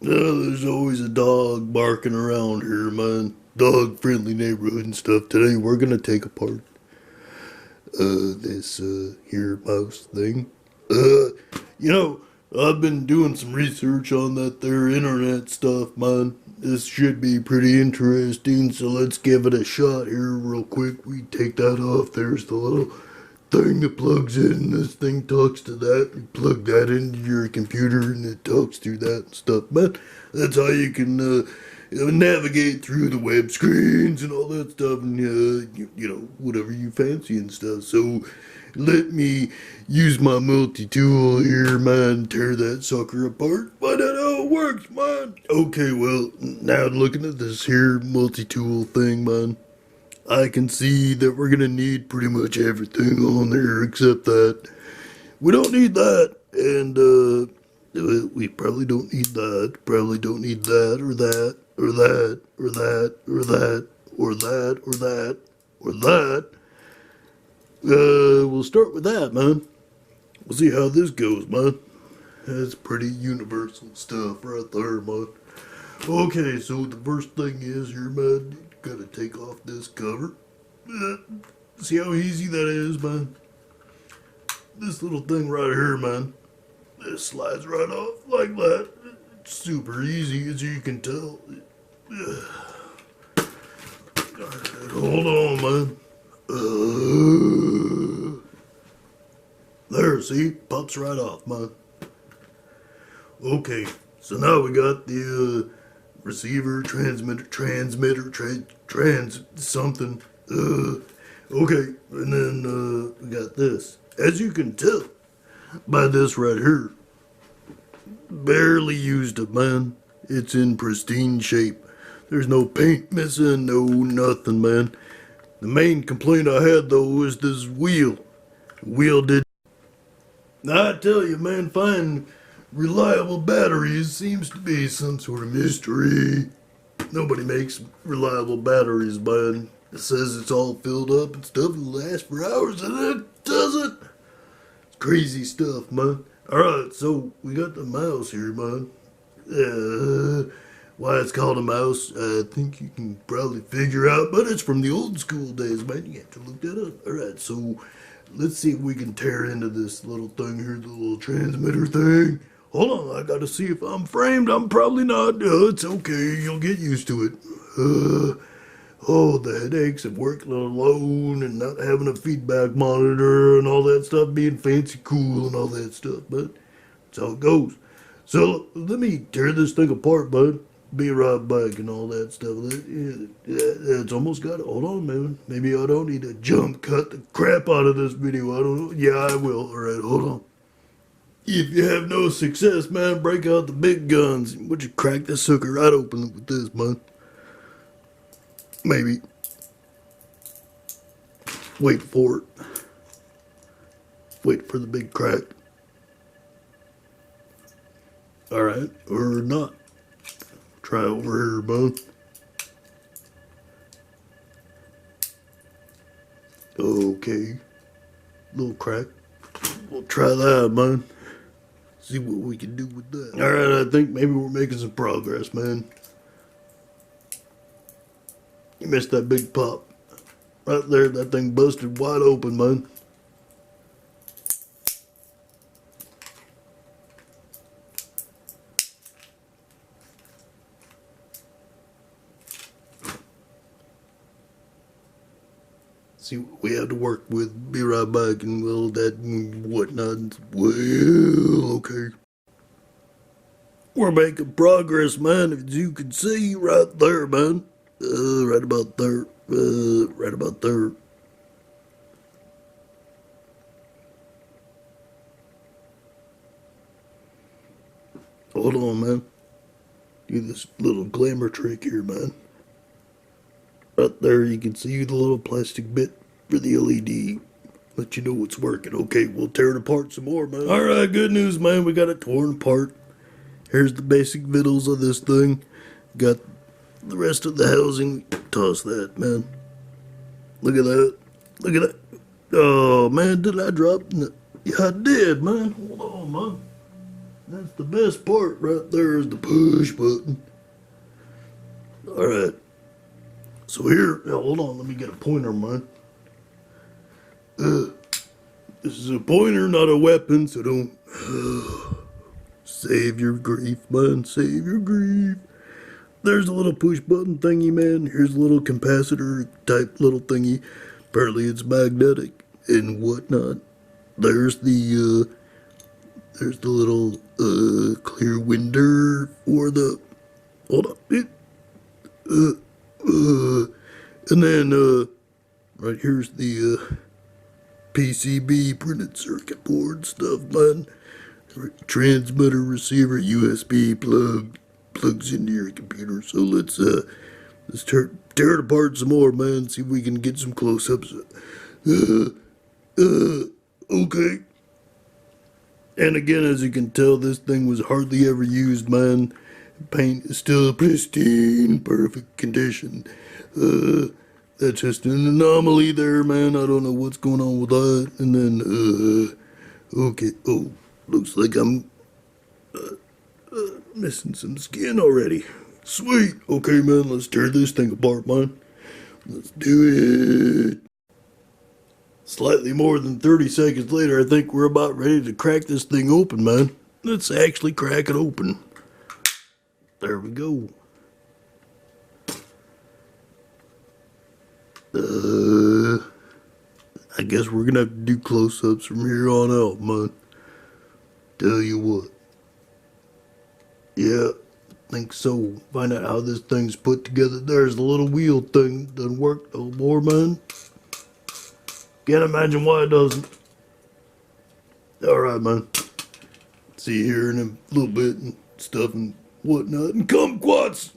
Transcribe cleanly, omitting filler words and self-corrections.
There's always a dog barking around here, man. Dog-friendly neighborhood and stuff. Today we're gonna take apart this here mouse thing. You know, I've been doing some research on that there internet stuff, man. This should be pretty interesting, so let's give it a shot here real quick. We take that off. There's the little thing that plugs in. This thing talks to that. You plug that into your computer and it talks through that and stuff. But that's how you can navigate through the web screens and all that stuff, and you know, whatever you fancy and stuff. So let me use my multi-tool here, man, tear that sucker apart. Find out how it works, man. Okay, well, now looking at this here multi-tool thing, man, I can see that we're gonna need pretty much everything on there except that. We don't need that, and we probably don't need that. Probably don't need that, or that, or that, or that, or that, or that, or that, or that. We'll start with that, man. We'll see how this goes, man. That's pretty universal stuff right there, man. Okay, so the first thing is here, man, you gotta take off this cover. See how easy that is, man? This little thing right here, man, this slides right off like that. It's super easy, as you can tell. Alright, hold on, man. There, see? Pops right off, man. Okay, so now we got the receiver, transmitter, trans something. Okay, and then we got this. As you can tell by this right here, barely used it, man. It's in pristine shape. There's no paint missing, no nothing, man. The main complaint I had, though, is this wheel. Wheel did. Now, I tell you, man, finding reliable batteries seems to be some sort of mystery. Nobody makes reliable batteries, man. It says it's all filled up and stuff and lasts for hours, and it doesn't. It's crazy stuff, man. Alright, so we got the mouse here, man. Why it's called a mouse, I think you can probably figure out, but it's from the old school days, man. You have to look that up. Alright, so let's see if we can tear into this little thing here, the little transmitter thing. Hold on, I gotta see if I'm framed. I'm probably not. It's okay, you'll get used to it. Oh, the headaches of working alone and not having a feedback monitor and all that stuff, being fancy cool and all that stuff, but that's how it goes. So let me tear this thing apart, bud. Be right back and all that stuff. It's almost got it. Hold on, man. Maybe I don't need to jump cut the crap out of this video. I don't know. Yeah, I will. All right, hold on. If you have no success, man, break out the big guns. Would you crack this sucker right open with this, man? Maybe. Wait for it. Wait for the big crack. Alright, or not. Try over here, bud. Okay. Little crack. We'll try that, man. See what we can do with that. Alright, I think maybe we're making some progress, man. You missed that big pop. Right there, that thing busted wide open, man. See what we have to work with. Be right back and well, that and whatnot. Well, okay. We're making progress, man, as you can see right there, man. Right about there. Right about there. Hold on, man. Do this little glamour trick here, man. Right there, you can see the little plastic bit for the LED. Let you know it's working. Okay, we'll tear it apart some more, man. Alright, good news, man. We got it torn apart. Here's the basic vittles of this thing. Got the rest of the housing. Toss that, man. Look at that. Look at that. Oh, man, did I drop? Yeah, I did, man. Hold on, man. That's the best part right there is the push button. Alright. So here, hold on, let me get a pointer, man. This is a pointer, not a weapon, so don't... Save your grief, man, save your grief. There's a little push button thingy, man. Here's a little capacitor type little thingy. Apparently it's magnetic and whatnot. There's the little clear window for the... Hold on. And then right here's the PCB printed circuit board stuff, man. Transmitter, receiver, USB plugs into your computer. So let's tear it apart some more, man. See if we can get some close-ups. Okay. And again, as you can tell, this thing was hardly ever used, man. Paint is still pristine, perfect condition. That's just an anomaly there, man. I don't know what's going on with that. And then, okay. Oh, looks like I'm missing some skin already. Sweet. Okay, man, let's tear this thing apart, man. Let's do it. Slightly more than 30 seconds later, I think we're about ready to crack this thing open, man. Let's actually crack it open. There we go. I guess we're gonna have to do close-ups from here on out, man. Tell you what. Yeah, I think so. Find out how this thing's put together. There's the little wheel thing. Doesn't work no more, man. Can't imagine why it doesn't. Alright, man. See you here in a little bit and stuff and whatnot. And kumquats!